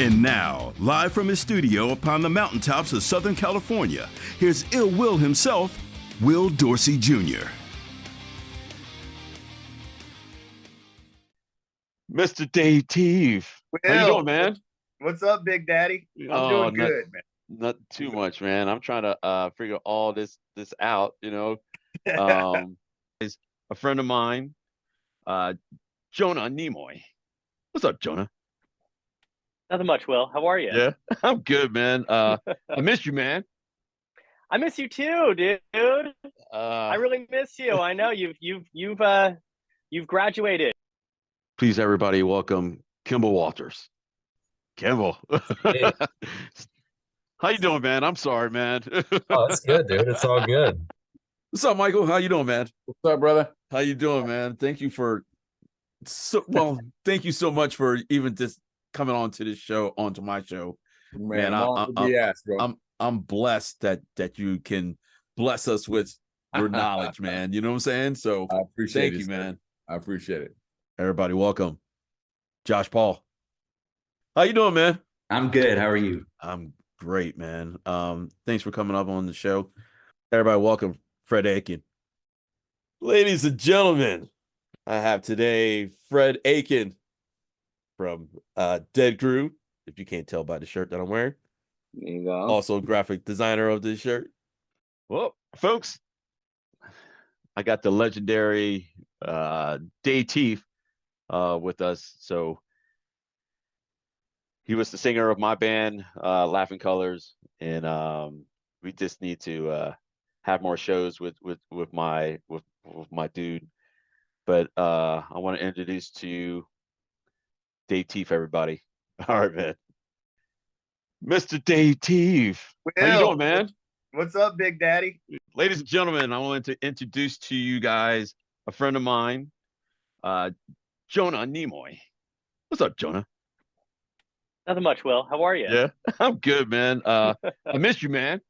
And now, live from his studio upon the mountaintops of Southern California, here's Ill Will himself, Will Dorsey Jr. Mr. Dave Teeve. How you doing, man? What's up, Big Daddy? I'm doing good, man. Not too much, man. I'm trying to figure all this out, you know. Is a friend of mine, Jonah Nimoy. What's up, Jonah? Nothing much, Will. How are you? Yeah, I'm good, man. I miss you, man. I miss you too, dude. I really miss you. I know you've graduated. Please, everybody, welcome Kimball Walters. Kimball. Hey. How you doing, man? I'm sorry, man. Oh, it's good, dude. It's all good. What's up, Michael? How you doing, man? What's up, brother? How you doing, man? Thank you thank you so much for even just coming on to this show, onto my show. Man, I'm blessed that you can bless us with your knowledge, man. You know what I'm saying? So I appreciate thank you, man. I appreciate it. Everybody, welcome. Josh Paul. How you doing, man? I'm good. How are you? I'm great, man. Thanks for coming up on the show. Everybody, welcome Fred Aiken. Ladies and gentlemen, I have today Fred Aiken from Dead Crew, if you can't tell by the shirt that I'm wearing. There you go. Also graphic designer of this shirt. Well, folks, I got the legendary Dave Teeve with us. So he was the singer of my band, Laughing Colors, and we just need to have more shows with my dude. But I want to introduce to you Dave Teeve, everybody. All right, man. Mr. Dave Teeve. How you doing, man? What's up, Big Daddy? Ladies and gentlemen, I want to introduce to you guys a friend of mine, Jonah Nimoy. What's up, Jonah? Nothing much, Will. How are you? Yeah, I'm good, man. I miss you, man.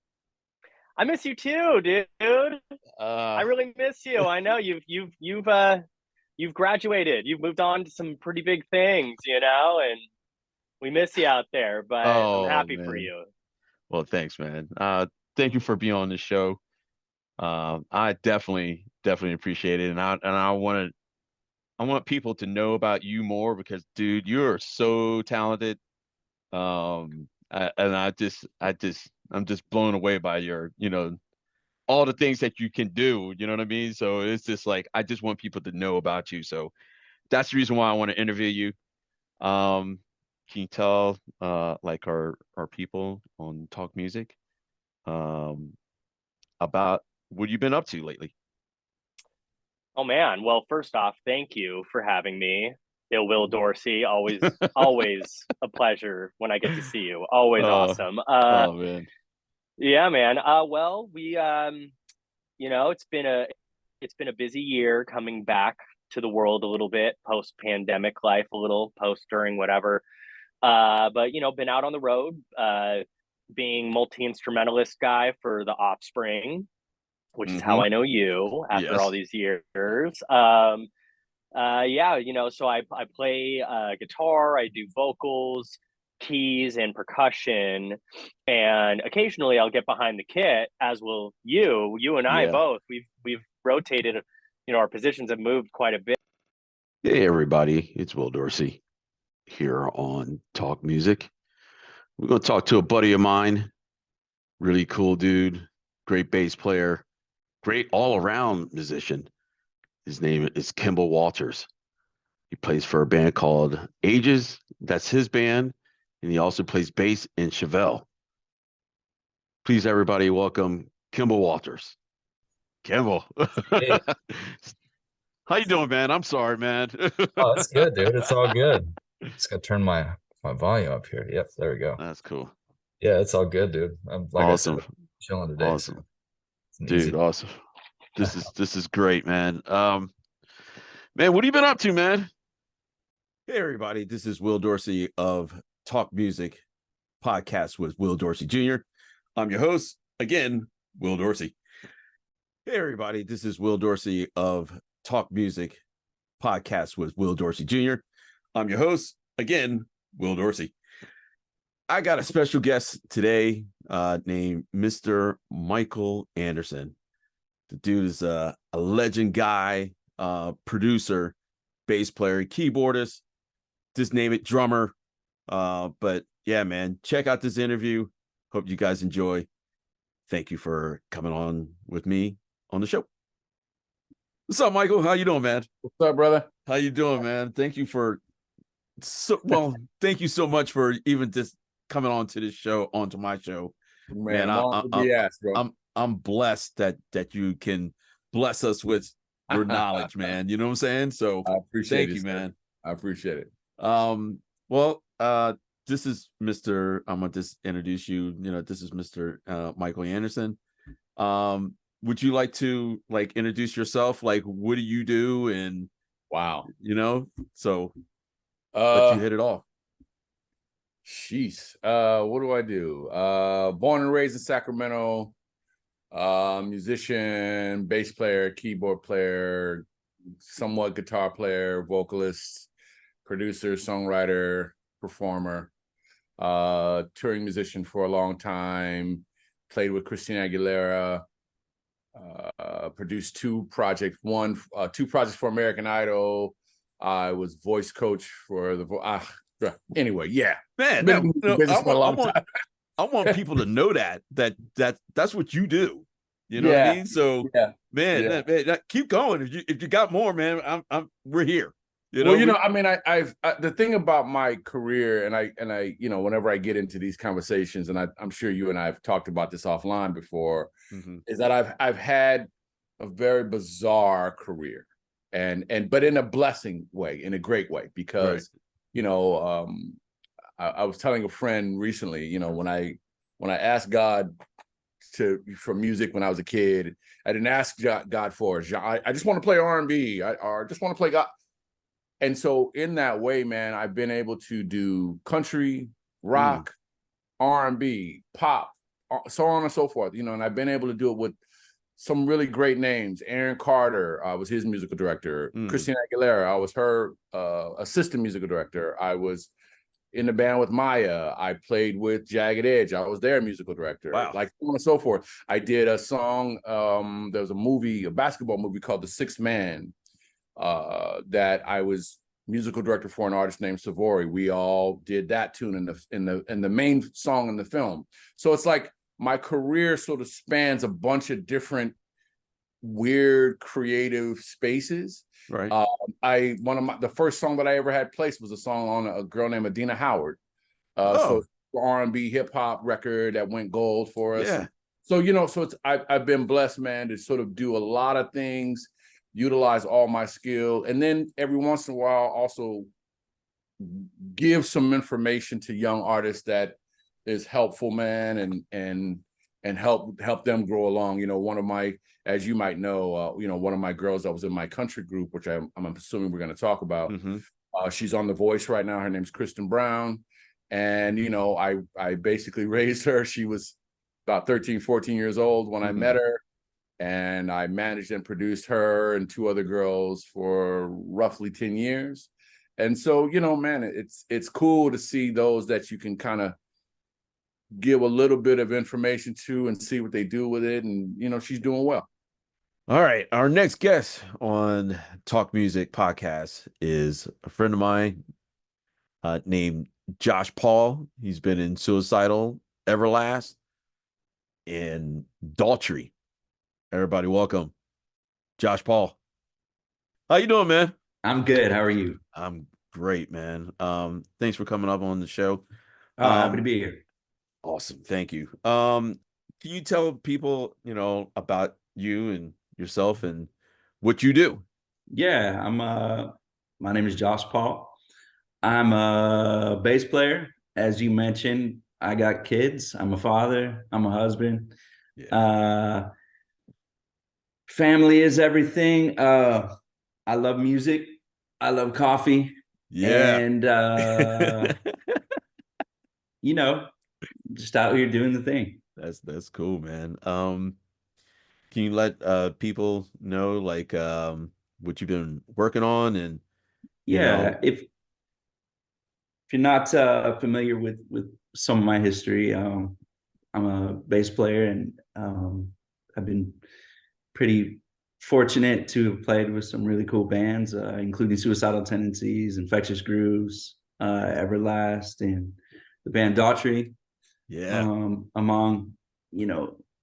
I miss you too, dude. I really miss you. I know you've graduated. You've moved on to some pretty big things, you know, and we miss you out there. But I'm happy for you. Well, thanks, man. Thank you for being on the show. I definitely appreciate it, and I want people to know about you more because, dude, you're so talented. I'm just blown away by your, you know, all the things that you can do. You know what I mean? So it's just like I just want people to know about you. So that's the reason why I want to interview you. Can you tell like our people on Talk Music about what you've been up to lately? Oh man, well, first off, thank you for having me. Will Dorsey, always a pleasure when I get to see you. Always awesome. Oh man. Yeah, man. Well, we you know, it's been a busy year coming back to the world a little bit, post-pandemic life, a little during whatever. But you know, been out on the road, being multi-instrumentalist guy for the Offspring, which is how I know you after all these years. Yeah, you know, so I play guitar, I do vocals, keys, and percussion, and occasionally I'll get behind the kit, as will you and I both. We've rotated, you know, our positions have moved quite a bit. Hey everybody, it's Will Dorsey here on Talk Music. We're going to talk to a buddy of mine, really cool dude, great bass player, great all-around musician. His name is Kimball Walters. He plays for a band called 𝐤𝐥𝐥. That's his band. And he also plays bass in Chevelle. Please, everybody, welcome Kimball Walters. Kimball. Hey. How you doing, man? I'm sorry, man. Oh, it's good, dude. It's all good. Just gotta turn my volume up here. Yep, there we go. That's cool. Yeah, it's all good, dude. I'm like awesome. I said, chilling today. Awesome. So dude, awesome. This is great, man. Man, what have you been up to, man? Hey, everybody. This is Will Dorsey of Talk Music Podcast with Will Dorsey Jr. I'm your host, again, Will Dorsey. Hey, everybody. This is Will Dorsey of Talk Music Podcast with Will Dorsey Jr. I'm your host, again, Will Dorsey. I got a special guest today named Mr. Michael Anderson. The dude is a legend guy, producer, bass player, keyboardist, just name it, drummer. But yeah, man, check out this interview. Hope you guys enjoy. Thank you for coming on with me on the show. What's up, Michael? How you doing, man? What's up, brother? How you doing, man? Thank you thank you so much for even just coming on to this show, onto my show. Man, I'm blessed that you can bless us with your knowledge, man. You know what I'm saying? So I appreciate thank you, man. I appreciate it. This is Mr. I'm gonna just introduce you. This is Mr. Michael Anderson. Would you like to introduce yourself? What do you do? And Wow. So let you hit it off. Jeez. What do I do? Born and raised in Sacramento, musician, bass player, keyboard player, somewhat guitar player, vocalist, producer, songwriter, performer, touring musician for a long time, played with Christina Aguilera, produced two projects for American Idol. I was voice coach for the anyway, yeah. Man, I want people to know that's what you do. You know what I mean? So yeah. Man, keep going. If you got more, man, we're here. I've the thing about my career, and I whenever I get into these conversations, and I'm sure you and I have talked about this offline before, is that I've had a very bizarre career, but in a blessing way, in a great way, because I was telling a friend recently, when I asked God for music when I was a kid, I didn't ask God for it. I just want to play R&B, or just want to play God. And so in that way, man, I've been able to do country, rock, R&B, pop, so on and so forth, and I've been able to do it with some really great names. Aaron Carter, I was his musical director. Christina Aguilera, I was her assistant musical director. I was in the band with Maya. I played with Jagged Edge. I was their musical director. Wow. So on and so forth. I did a song. There was a basketball movie called The Sixth Man, that I was musical director for, an artist named Savory. We all did that tune in the main song in the film. So it's like my career sort of spans a bunch of different weird creative spaces. Right. The first song that I ever had placed was a song on a girl named Adina Howard. So R&B hip hop record that went gold for us. Yeah. So I've been blessed, man, to sort of do a lot of things, utilize all my skill, and then every once in a while also give some information to young artists that is helpful, man, and help them grow along. One of my, as you might know, one of my girls that was in my country group, which I'm assuming we're going to talk about, she's on The Voice right now. Her name's Kristen Brown, and I basically raised her. She was about 13, 14 years old when I met her. And I managed and produced her and two other girls for roughly 10 years. And so, man, it's cool to see those that you can kind of give a little bit of information to and see what they do with it. And, she's doing well. All right. Our next guest on Talk Music Podcast is a friend of mine named 𝐤𝐥𝐿. He's been in Suicidal, Everlast, and Daughtry. Everybody, welcome, 𝐤𝐥𝐿. How you doing, man? I'm good. How are you? I'm great, man. Thanks for coming up on the show. Happy to be here. Awesome, thank you. Can you tell people, about you and yourself and what you do? Yeah, my name is 𝐤𝐥𝐿. I'm a bass player. As you mentioned, I got kids. I'm a father. I'm a husband. Yeah. Family is everything. I love music. I love coffee. Yeah. And, just out here doing the thing. That's cool, man. Can you let people know what you've been working on? And if you're not familiar with some of my history. I'm a bass player, and I've been pretty fortunate to have played with some really cool bands, including Suicidal Tendencies, Infectious Grooves, Everlast, and the band Daughtry. Yeah. Among,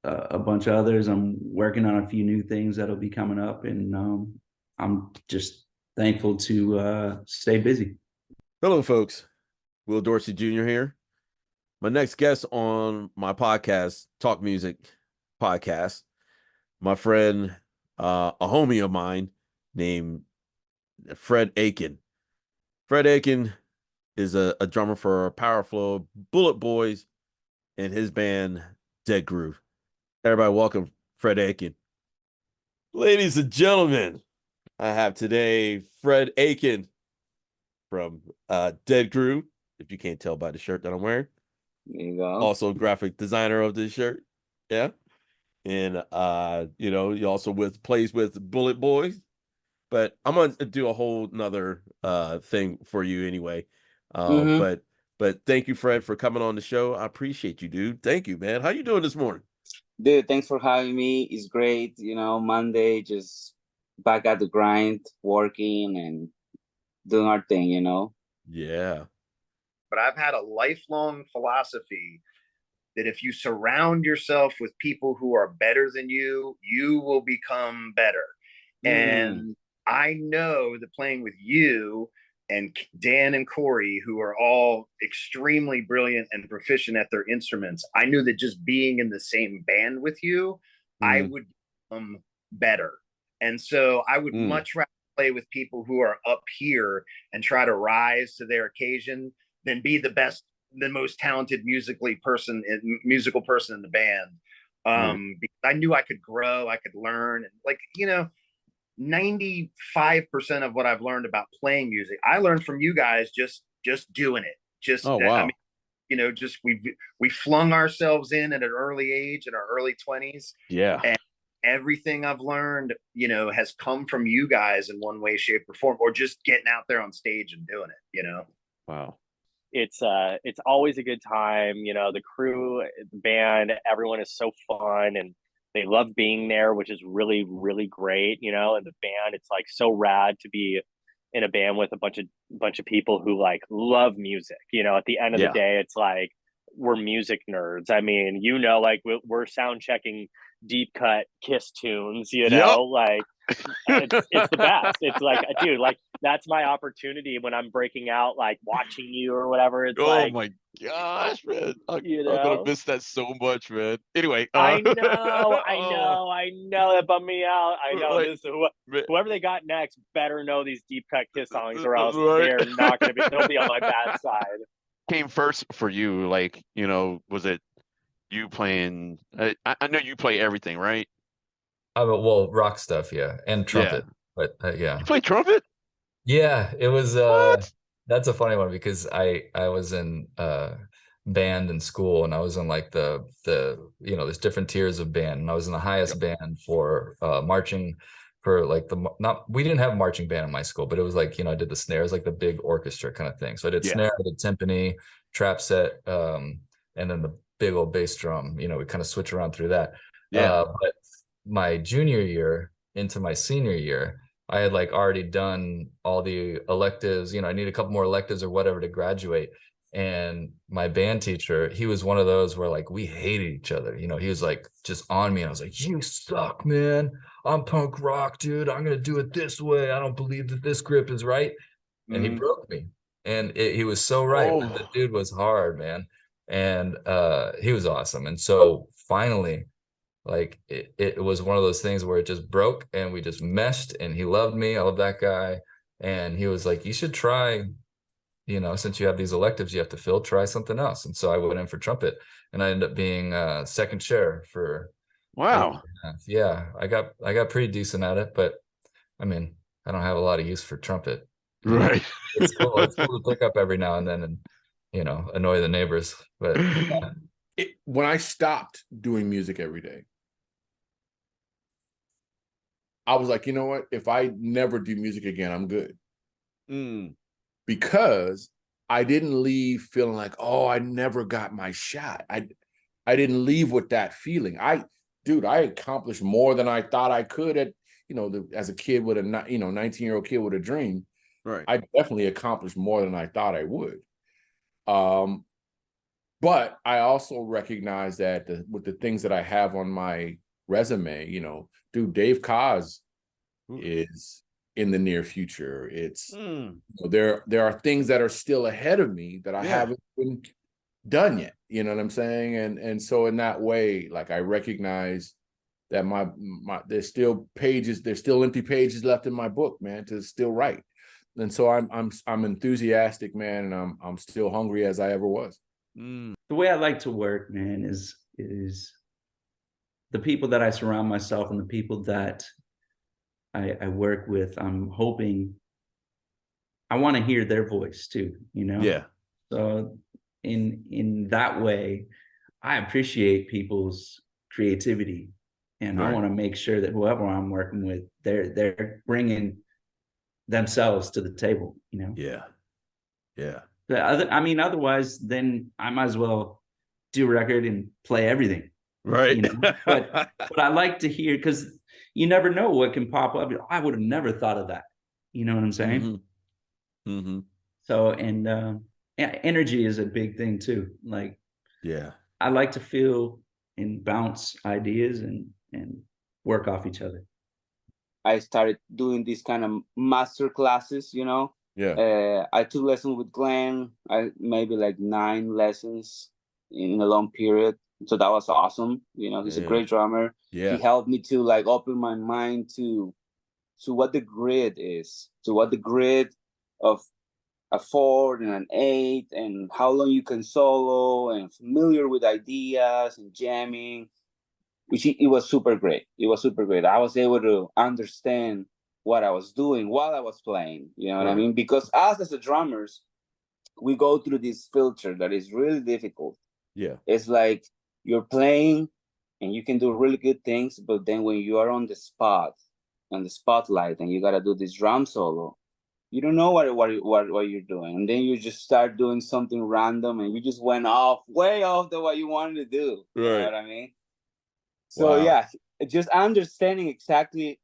a bunch of others. I'm working on a few new things that'll be coming up, and I'm just thankful to stay busy. Hello, folks. Will Dorsey Jr. here. My next guest on my podcast, Talk Music podcast, my friend, a homie of mine named Fred Aiken. Fred Aiken is a drummer for Power Flow, Bullet Boys, and his band, Dead Groove. Everybody, welcome Fred Aiken. Ladies and gentlemen, I have today Fred Aiken from Dead Groove, if you can't tell by the shirt that I'm wearing. There you go. Also graphic designer of this shirt. Yeah. And he also plays with Bullet Boys. But I'm gonna do a whole nother thing for you anyway. But thank you, Fred, for coming on the show. I appreciate you, dude. Thank you, man. How you doing this morning? Dude, thanks for having me. It's great. Monday, just back at the grind, working and doing our thing, Yeah. But I've had a lifelong philosophy that if you surround yourself with people who are better than you, you will become better. And I know that playing with you and Dan and Corey, who are all extremely brilliant and proficient at their instruments, I knew that just being in the same band with you, I would become better. And so I would much rather play with people who are up here and try to rise to their occasion than be the most talented musical person in the band. Because I knew I could grow, I could learn, and 95% of what I've learned about playing music, I learned from you guys just doing it. I mean, we flung ourselves in at an early age, in our early 20s. Yeah. And everything I've learned, has come from you guys in one way, shape, or form, or just getting out there on stage and doing it, Wow. It's always a good time. The crew, the band, everyone is so fun and they love being there, which is really, really great. And the band, it's like so rad to be in a band with a bunch of people who like love music. At the end of the day, it's like we're music nerds. I mean, like we're sound checking deep cut Kiss tunes, like it's the best. It's like, dude, like that's my opportunity when I'm breaking out, like watching you or whatever. It's oh my gosh, man. I'm gonna miss that so much, man. Anyway, I know that bummed me out. I know this. Whoever they got next better know these deep cut Kiss songs, or else they're not gonna be. They'll be on my bad side. Came first for you, like was it you playing? I know you play everything, right? Well, rock stuff, yeah, and trumpet. But yeah, you play trumpet? Yeah, it was. What? That's a funny one because I was in band in school, and I was in like the there's different tiers of band, and I was in the highest band for marching. For like we didn't have marching band in my school, but it was like I did the snares, like the big orchestra kind of thing. So I did snare, I did timpani, trap set, and then the big old bass drum. We kind of switch around through that. But my junior year into my senior year, I had like already done all the electives. I need a couple more electives or whatever to graduate. And my band teacher, he was one of those where like we hated each other. He was like just on me. And I was like, you suck, man. I'm punk rock, dude. I'm going to do it this way. I don't believe that this grip is right. And he broke me. And he was so right. Oh. The dude was hard, man. And he was awesome. And so finally, like it was one of those things where it just broke and we just meshed, and he loved me. I love that guy. And he was like, you should try, since you have these electives you have to fill, try something else. And so I went in for trumpet, and I ended up being second chair for. Wow. Yeah, I got pretty decent at it, but I mean, I don't have a lot of use for trumpet. Right. It's cool. It's cool to pick up every now and then and annoy the neighbors. But when I stopped doing music every day, I was like, you know what? If I never do music again, I'm good. Because I didn't leave feeling like, oh, I never got my shot. I didn't leave with that feeling. I accomplished more than I thought I could at, as a kid with a 19-year-old kid with a dream. Right. I definitely accomplished more than I thought I would. But I also recognize that with the things that I have on my resume, 𝐷𝐢𝐲 is in the near future. It's there are things that are still ahead of me that I haven't been done yet. You know what I'm saying? And so in that way, like, I recognize that my there's still empty pages left in my book, man, to still write. And so I'm enthusiastic, man, and I'm still hungry as I ever was. The way I like to work, man, is the people that I surround myself and the people that I work with. I'm hoping I want to hear their voice too, Yeah. So in that way, I appreciate people's creativity, and I want to make sure that whoever I'm working with, they're bringing themselves to the table, Yeah. Yeah. I mean, otherwise, then I might as well do a record and play everything. Right. But I like to hear, because you never know what can pop up. I would have never thought of that. You know what I'm saying? So, and energy is a big thing too. Like, I like to feel and bounce ideas and work off each other. I started doing these kind of master classes, I took lessons with Glenn. Maybe like 9 lessons in a long period. So that was awesome. He's a great drummer. Yeah. He helped me to like open my mind to what the grid is, to what the grid of a 4 and an 8, and how long you can solo, and familiar with ideas and jamming, which it was super great. It was super great. I was able to understand what I was doing while I was playing. You know what I mean? Because us as the drummers, we go through this filter that is really difficult. Yeah. It's like you're playing and you can do really good things, but then when you are on the spotlight, and you got to do this drum solo, you don't know what you're doing. And then you just start doing something random, and you just went way off the what you wanted to do. You know what I mean? So just understanding exactly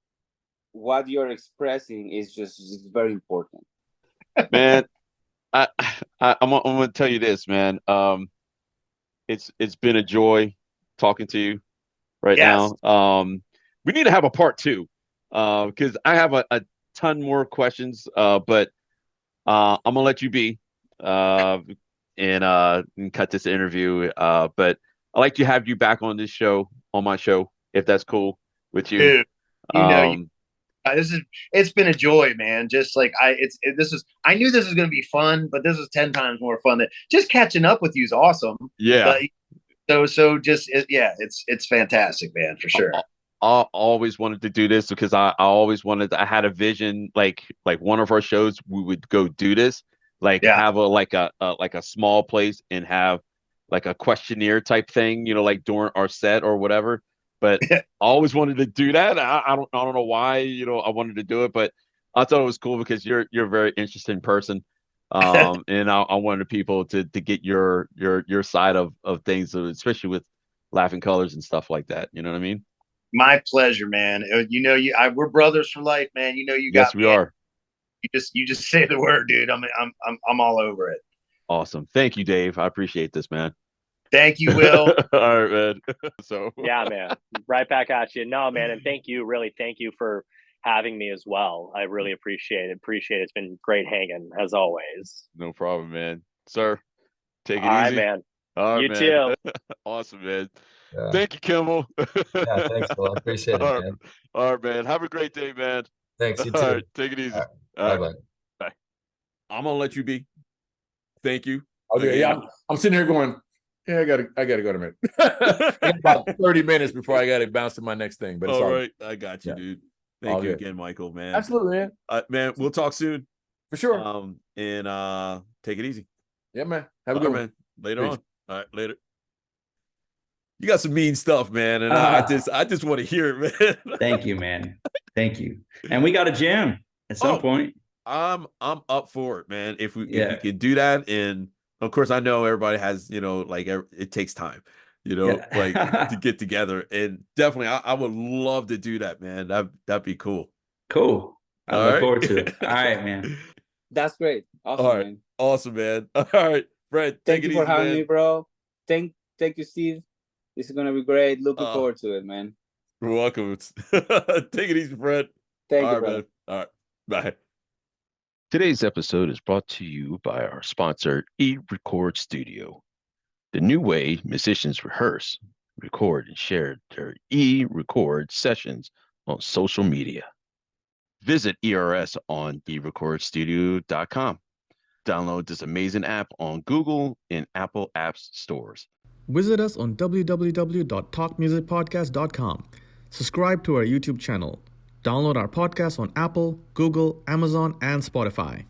what you're expressing is just very important. Man, I'm gonna tell you this, man. It's been a joy talking to you right now. We need to have a part 2, because I have a ton more questions, but I'm gonna let you be and cut this interview. But I'd like to have you back on my show, if that's cool with you. Dude, it's been a joy, man. Just like I knew this was going to be fun, but this is 10 times more fun. That just catching up with you is awesome. Yeah. It's fantastic, man, for sure. I always wanted to do this because I had a vision, like one of our shows, we would go do this, have a small place and have like a questionnaire type thing, like during our set or whatever. But I always wanted to do that. I don't know why, I wanted to do it, but I thought it was cool because you're a very interesting person. And I wanted people to get your side of things, especially with Laughing Colors and stuff like that. You know what I mean? My pleasure, man. We're brothers for life, man. You got yes, we are. You just say the word, dude. I'm all over it. Awesome. Thank you, Dave. I appreciate this, man. Thank you, Will. All right, man. So yeah, man. Right back at you. No, man, and thank you for having me as well. I really appreciate it. It's been great hanging as always. No problem, man. Sir, take it all easy. Right, man. All right, you man. too. Awesome, man. Yeah. Thank you, Kimmel. Yeah, thanks, Will. I appreciate it, man. All right, man. Have a great day, man. Thanks, you too. All right, take it easy. All right. Bye. I'm gonna let you be. Thank you. Okay, yeah. I'm sitting here going, yeah, I gotta go in a minute. About 30 minutes before I gotta bounce to my next thing. But it's all right. I got you, dude. Thank you again, Michael, man. Absolutely, man. Man, we'll talk soon. For sure. And take it easy. Yeah, man. Have a good one. Man. Later on. All right, later. You got some mean stuff, man, and I just want to hear it, man. Thank you, man. Thank you. And we got a jam at some point. I'm up for it, man. If we can do that, and of course I know everybody has, like it takes time, like to get together, and definitely I would love to do that, man. That'd be cool. Cool. I All look right. forward to it. All right, man. That's great. Awesome, All right. man. Awesome, man. All right, Fred. Thank Take you it for easy, having man. me, bro. Thank you, Steve. This is gonna be great. Looking forward to it, man. You're welcome. Take it easy, Fred. Thank All you, right, brother. man. All right. Bye. Today's episode is brought to you by our sponsor, 𝐢𝐥𝐥 Studio, the new way musicians rehearse, record, and share their 𝐢𝐥𝐥 sessions on social media. Visit ERS on 𝐢𝐥𝐥studio.com. Download this amazing app on Google and Apple Apps stores. Visit us on www.talkmusicpodcast.com. Subscribe to our YouTube channel. Download our podcast on Apple, Google, Amazon, and Spotify.